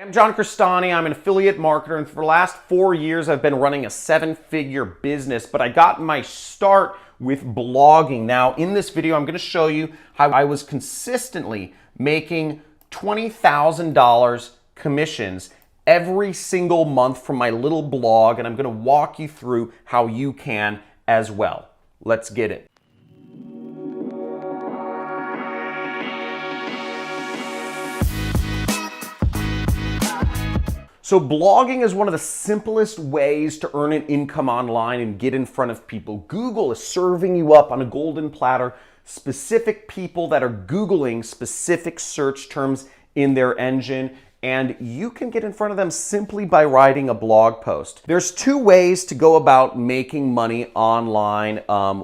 I'm John Crestani. I'm an affiliate marketer, and for the last 4 years I've been running a 7-figure business, but I got my start with blogging. Now in this video I'm going to show you how I was consistently making $20,000 commissions every single month from my little blog, and I'm going to walk you through how you can as well. Let's get it. So blogging is one of the simplest ways to earn an income online and get in front of people. Google is serving you up on a golden platter specific people that are Googling specific search terms in their engine, and you can get in front of them simply by writing a blog post. There's two ways to go about making money online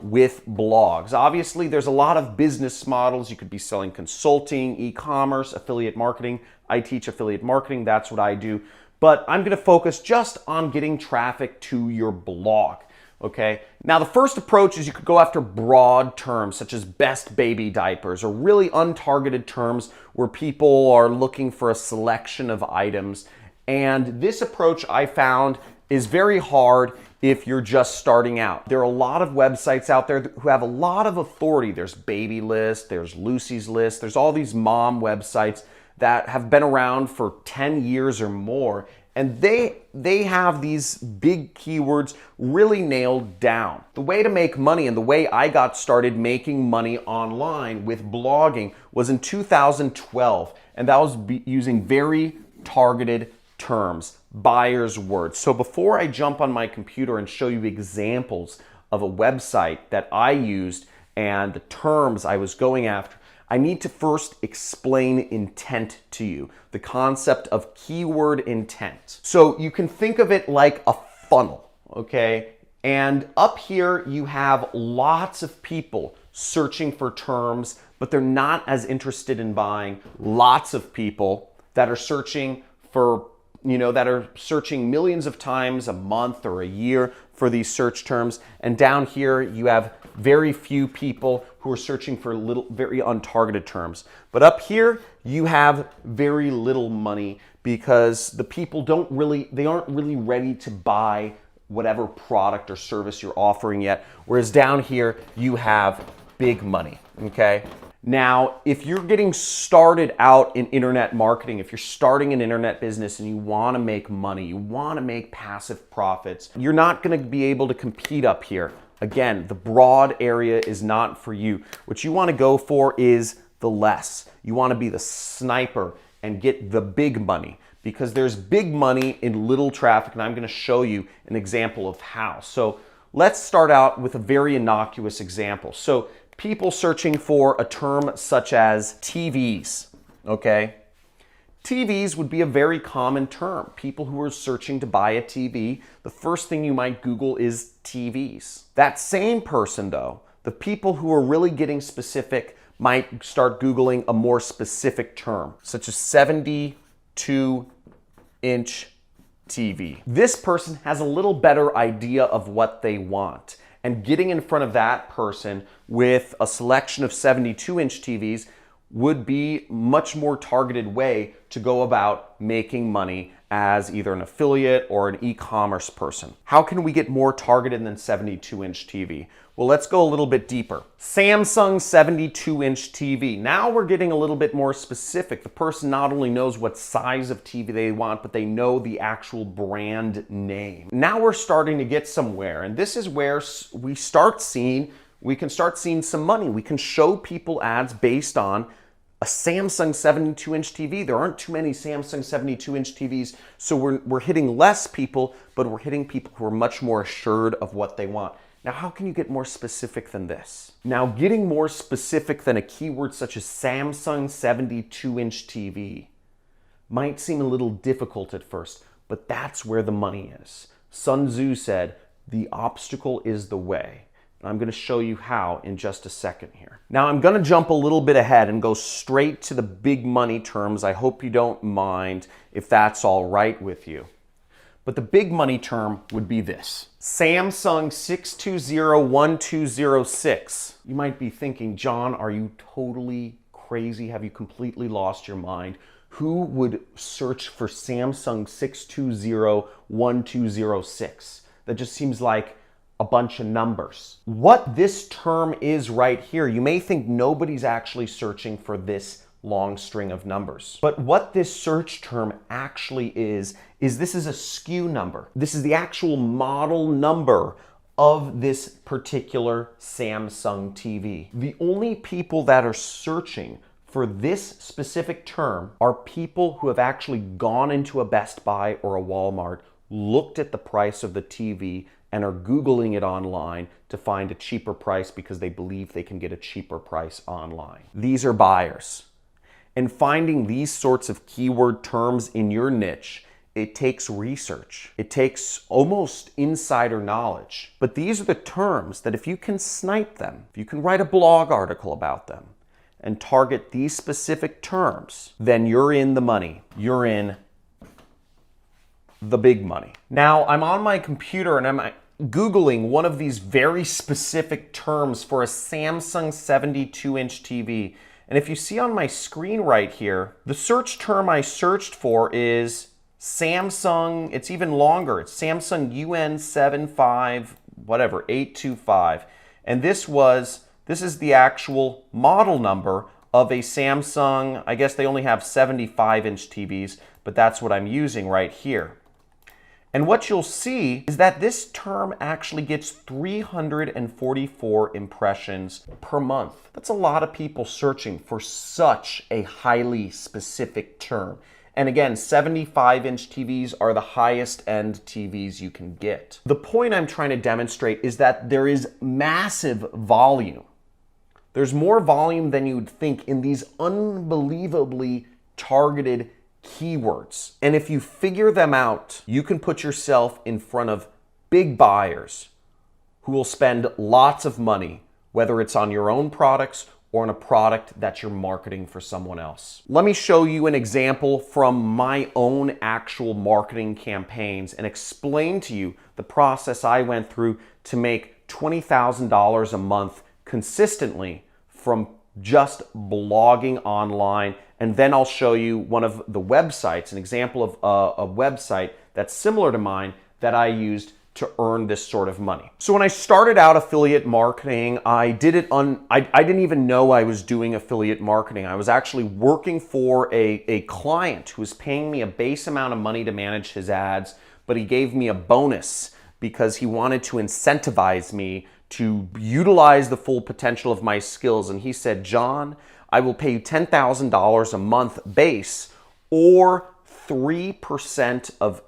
with blogs. Obviously, there's a lot of business models. You could be selling consulting, e-commerce, affiliate marketing. I teach affiliate marketing. That's what I do. But I'm going to focus just on getting traffic to your blog. Okay. Now, the first approach is you could go after broad terms such as best baby diapers, or really untargeted terms where people are looking for a selection of items. And this approach I found is very hard if you're just starting out. There are a lot of websites out there who have a lot of authority. There's Baby List, there's Lucy's List, there's all these mom websites that have been around for 10 years or more, and they have these big keywords really nailed down. The way to make money, and the way I got started making money online with blogging, was in 2012, and that was using very targeted terms, buyer's words. So before I jump on my computer and show you examples of a website that I used and the terms I was going after, I need to first explain intent to you, the concept of keyword intent. So you can think of it like a funnel, okay? And up here you have lots of people searching for terms, but they're not as interested in buying. Lots of people that are searching for, that are searching millions of times a month or a year for these search terms. And down here you have very few people who are searching for very untargeted terms. But up here you have very little money because the people aren't really ready to buy whatever product or service you're offering yet. Whereas down here you have big money, okay? Now, if you're getting started out in internet marketing, if you're starting an internet business and you want to make money, you want to make passive profits, you're not going to be able to compete up here. Again, the broad area is not for you. What you want to go for is the less. You want to be the sniper and get the big money, because there's big money in little traffic, and I'm going to show you an example of how. So let's start out with a very innocuous example. So people searching for a term such as TVs, okay? TVs would be a very common term. People who are searching to buy a TV, the first thing you might Google is TVs. That same person though, the people who are really getting specific might start Googling a more specific term, such as 72-inch TV. This person has a little better idea of what they want, and getting in front of that person with a selection of 72-inch TVs would be much more targeted way to go about making money as either an affiliate or an e-commerce person. How can we get more targeted than 72-inch TV? Well, let's go a little bit deeper. Samsung 72-inch TV. Now we're getting a little bit more specific. The person not only knows what size of TV they want, but they know the actual brand name. Now we're starting to get somewhere, and this is where we can start seeing some money. We can show people ads based on a Samsung 72-inch TV. There aren't too many Samsung 72-inch TVs, so we're hitting less people, but we're hitting people who are much more assured of what they want. Now, how can you get more specific than this? Now, getting more specific than a keyword such as Samsung 72-inch TV might seem a little difficult at first, but that's where the money is. Sun Tzu said, "The obstacle is the way." And I'm going to show you how in just a second here. Now, I'm going to jump a little bit ahead and go straight to the big money terms. I hope you don't mind if that's all right with you. But the big money term would be this: Samsung 620-1206. You might be thinking, John, are you totally crazy? Have you completely lost your mind? Who would search for Samsung 620-1206? That just seems like a bunch of numbers. What this term is right here, you may think nobody's actually searching for this long string of numbers. But what this search term actually is this is a SKU number. This is the actual model number of this particular Samsung TV. The only people that are searching for this specific term are people who have actually gone into a Best Buy or a Walmart, looked at the price of the TV, and are Googling it online to find a cheaper price because they believe they can get a cheaper price online. These are buyers. And finding these sorts of keyword terms in your niche, it takes research. It takes almost insider knowledge. But these are the terms that if you can snipe them, if you can write a blog article about them and target these specific terms, then you're in the money. You're in the big money. Now, I'm on my computer and I'm Googling one of these very specific terms for a Samsung 72-inch TV. And if you see on my screen right here, the search term I searched for is Samsung, it's even longer. It's Samsung UN75, whatever, 825. And this is the actual model number of a Samsung. I guess they only have 75-inch TVs, but that's what I'm using right here. And what you'll see is that this term actually gets 344 impressions per month. That's a lot of people searching for such a highly specific term. And again, 75-inch TVs are the highest end TVs you can get. The point I'm trying to demonstrate is that there is massive volume. There's more volume than you would think in these unbelievably targeted keywords. And if you figure them out, you can put yourself in front of big buyers who will spend lots of money, whether it's on your own products or on a product that you're marketing for someone else. Let me show you an example from my own actual marketing campaigns and explain to you the process I went through to make $20,000 a month consistently from just blogging online. And then I'll show you one of the websites, an example of a website that's similar to mine that I used to earn this sort of money. So when I started out affiliate marketing, I didn't even know I was doing affiliate marketing. I was actually working for a client who was paying me a base amount of money to manage his ads, but he gave me a bonus because he wanted to incentivize me to utilize the full potential of my skills. And he said, John, I will pay you $10,000 a month base or 3% of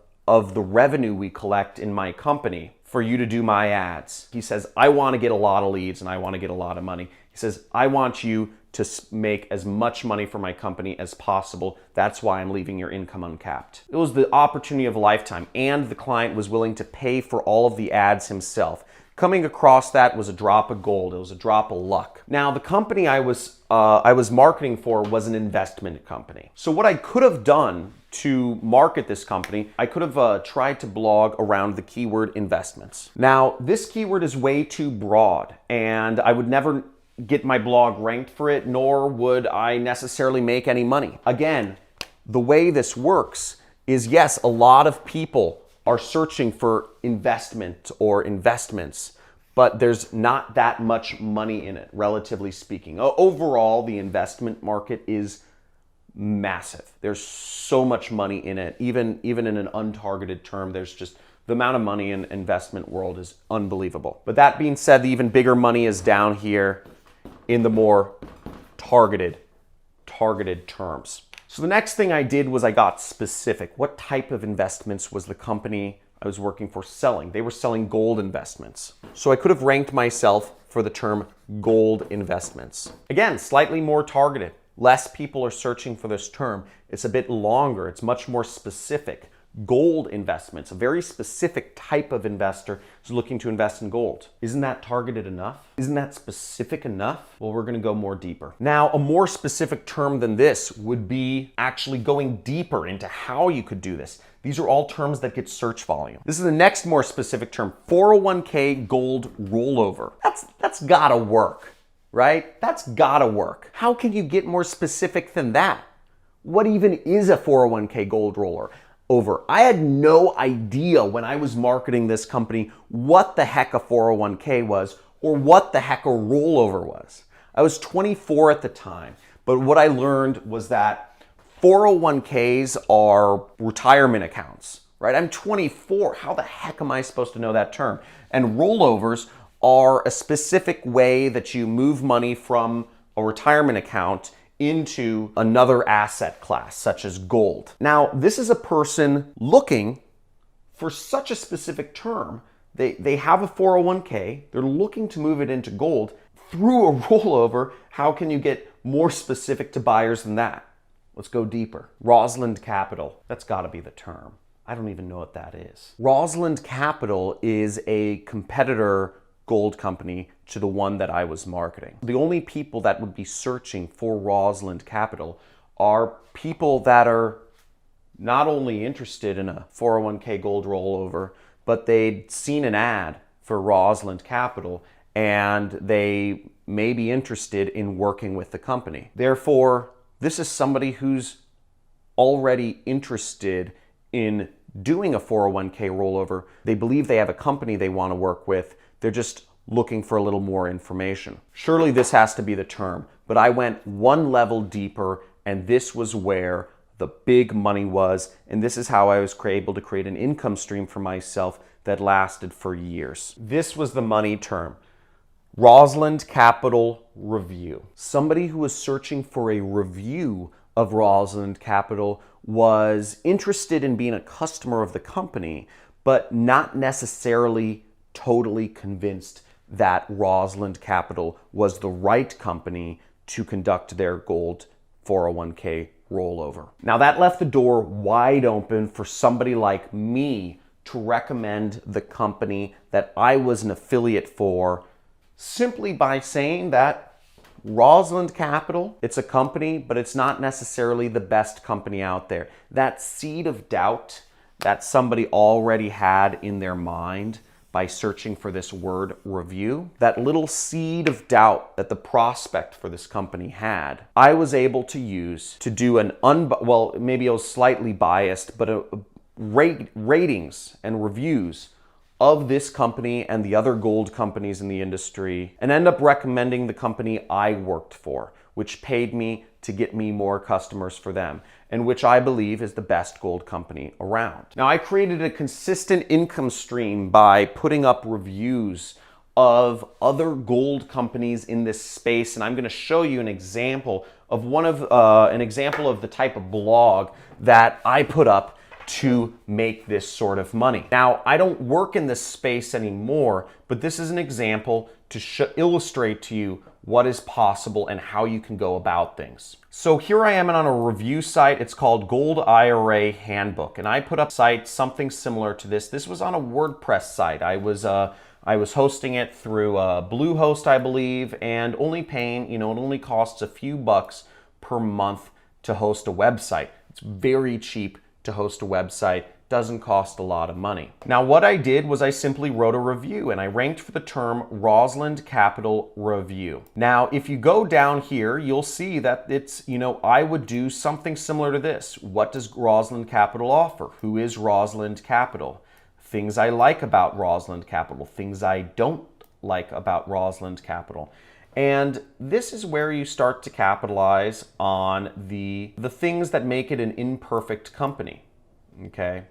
the revenue we collect in my company for you to do my ads. He says, I want to get a lot of leads and I want to get a lot of money. He says, I want you to make as much money for my company as possible. That's why I'm leaving your income uncapped. It was the opportunity of a lifetime, and the client was willing to pay for all of the ads himself. Coming across that was a drop of gold. It was a drop of luck. Now, the company I was marketing for was an investment company. So what I could have done to market this company, I could have tried to blog around the keyword investments. Now, this keyword is way too broad, and I would never get my blog ranked for it, nor would I necessarily make any money. Again, the way this works is, yes, a lot of people are searching for investment or investments, but there's not that much money in it, relatively speaking. Overall, the investment market is massive. There's so much money in it. Even in an untargeted term, there's just the amount of money in the investment world is unbelievable. But that being said, the even bigger money is down here in the more targeted terms. So the next thing I did was I got specific. What type of investments was the company I was working for selling? They were selling gold investments. So I could have ranked myself for the term gold investments. Again, slightly more targeted. Less people are searching for this term. It's a bit longer. It's much more specific. Gold investments, a very specific type of investor is looking to invest in gold. Isn't that targeted enough? Isn't that specific enough? Well, we're gonna go more deeper. Now, a more specific term than this would be actually going deeper into how you could do this. These are all terms that get search volume. This is the next more specific term, 401k gold rollover. That's gotta work, right? That's gotta work. How can you get more specific than that? What even is a 401k gold roller over? I had no idea when I was marketing this company what the heck a 401k was or what the heck a rollover was. I was 24 at the time, but what I learned was that 401ks are retirement accounts, right? I'm 24. How the heck am I supposed to know that term? And rollovers are a specific way that you move money from a retirement account into another asset class, such as gold. Now, this is a person looking for such a specific term. They have a 401k, they're looking to move it into gold through a rollover. How can you get more specific to buyers than that? Let's go deeper. Rosalind Capital, that's gotta be the term. I don't even know what that is. Rosalind Capital is a competitor gold company to the one that I was marketing. The only people that would be searching for Rosalind Capital are people that are not only interested in a 401k gold rollover, but they'd seen an ad for Rosalind Capital and they may be interested in working with the company. Therefore, this is somebody who's already interested in doing a 401k rollover. They believe they have a company they want to work with. They're just looking for a little more information. Surely this has to be the term, but I went one level deeper, and this was where the big money was, and this is how I was able to create an income stream for myself that lasted for years. This was the money term. Rosalind Capital Review. Somebody who was searching for a review of Rosalind Capital was interested in being a customer of the company, but not necessarily totally convinced that Rosalind Capital was the right company to conduct their gold 401k rollover. Now that left the door wide open for somebody like me to recommend the company that I was an affiliate for simply by saying that Rosalind Capital, it's a company, but it's not necessarily the best company out there. That seed of doubt that somebody already had in their mind by searching for this word review, that little seed of doubt that the prospect for this company had, I was able to use to do an well, maybe it was slightly biased, but ratings and reviews of this company and the other gold companies in the industry, and end up recommending the company I worked for, which paid me to get me more customers for them, and which I believe is the best gold company around. Now, I created a consistent income stream by putting up reviews of other gold companies in this space, and I'm going to show you an example of the type of blog that I put up to make this sort of money. Now, I don't work in this space anymore, but this is an example to illustrate to you what is possible and how you can go about things. So here I am on a review site. It's called Gold IRA Handbook, and I put up something similar to this. This was on a WordPress site. I was hosting it through Bluehost, I believe, and only paying, it only costs a few bucks per month to host a website. It's very cheap to host a website, doesn't cost a lot of money. Now, what I did was I simply wrote a review and I ranked for the term Rosalind Capital Review. Now, if you go down here, you'll see that it's, I would do something similar to this. What does Rosalind Capital offer? Who is Rosalind Capital? Things I like about Rosalind Capital, things I don't like about Rosalind Capital. And this is where you start to capitalize on the things that make it an imperfect company, okay?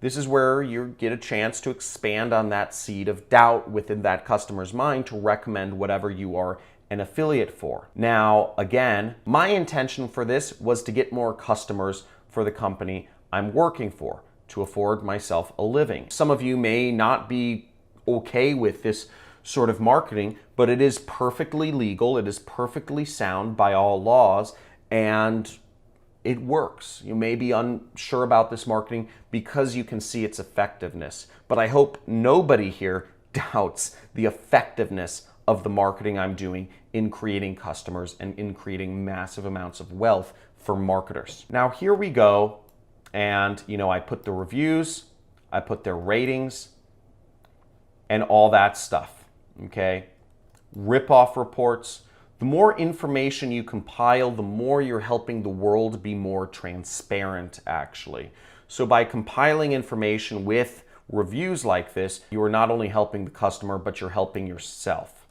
This is where you get a chance to expand on that seed of doubt within that customer's mind to recommend whatever you are an affiliate for. Now, again, my intention for this was to get more customers for the company I'm working for, to afford myself a living. Some of you may not be okay with this sort of marketing, but it is perfectly legal, it is perfectly sound by all laws, and it works. You may be unsure about this marketing because you can see its effectiveness, but I hope nobody here doubts the effectiveness of the marketing I'm doing in creating customers and in creating massive amounts of wealth for marketers. Now here we go, and I put the reviews, I put their ratings, and all that stuff. Okay, rip-off reports, The more information you compile, the more you're helping the world be more transparent, actually. So by compiling information with reviews like this, you are not only helping the customer, but you're helping yourself.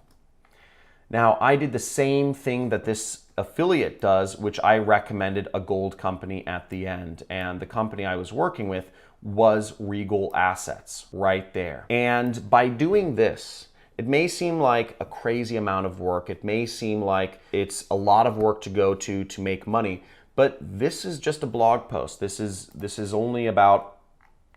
Now, I did the same thing that this affiliate does, which I recommended a gold company at the end. And the company I was working with was Regal Assets right there. And by doing this, it may seem like a crazy amount of work. It may seem like it's a lot of work to go to make money, but this is just a blog post. This is only about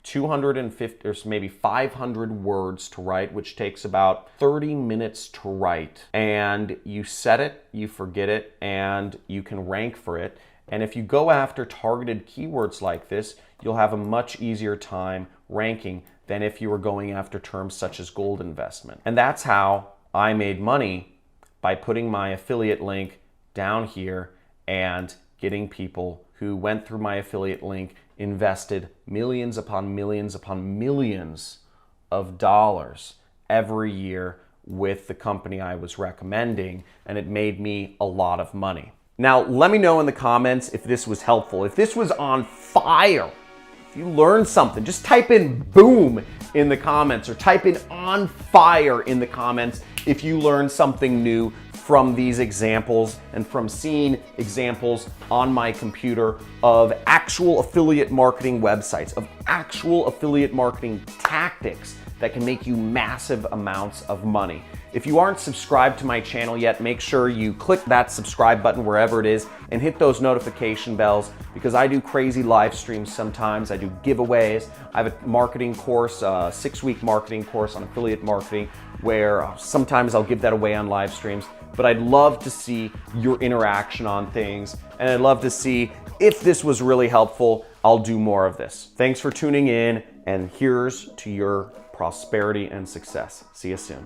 250 or maybe 500 words to write, which takes about 30 minutes to write. And you set it, you forget it, and you can rank for it. And if you go after targeted keywords like this, you'll have a much easier time ranking than if you were going after terms such as gold investment. And that's how I made money, by putting my affiliate link down here and getting people who went through my affiliate link, invested millions upon millions upon millions of dollars every year with the company I was recommending, and it made me a lot of money. Now, let me know in the comments if this was helpful. If this was on fire, if you learned something, just type in boom in the comments, or type in on fire in the comments if you learned something new from these examples and from seeing examples on my computer of actual affiliate marketing websites, of actual affiliate marketing tactics that can make you massive amounts of money. If you aren't subscribed to my channel yet, make sure you click that subscribe button wherever it is and hit those notification bells, because I do crazy live streams sometimes. I do giveaways. I have a marketing course, a 6-week marketing course on affiliate marketing, where sometimes I'll give that away on live streams. But I'd love to see your interaction on things, and I'd love to see if this was really helpful. I'll do more of this. Thanks for tuning in, and here's to your prosperity and success. See you soon.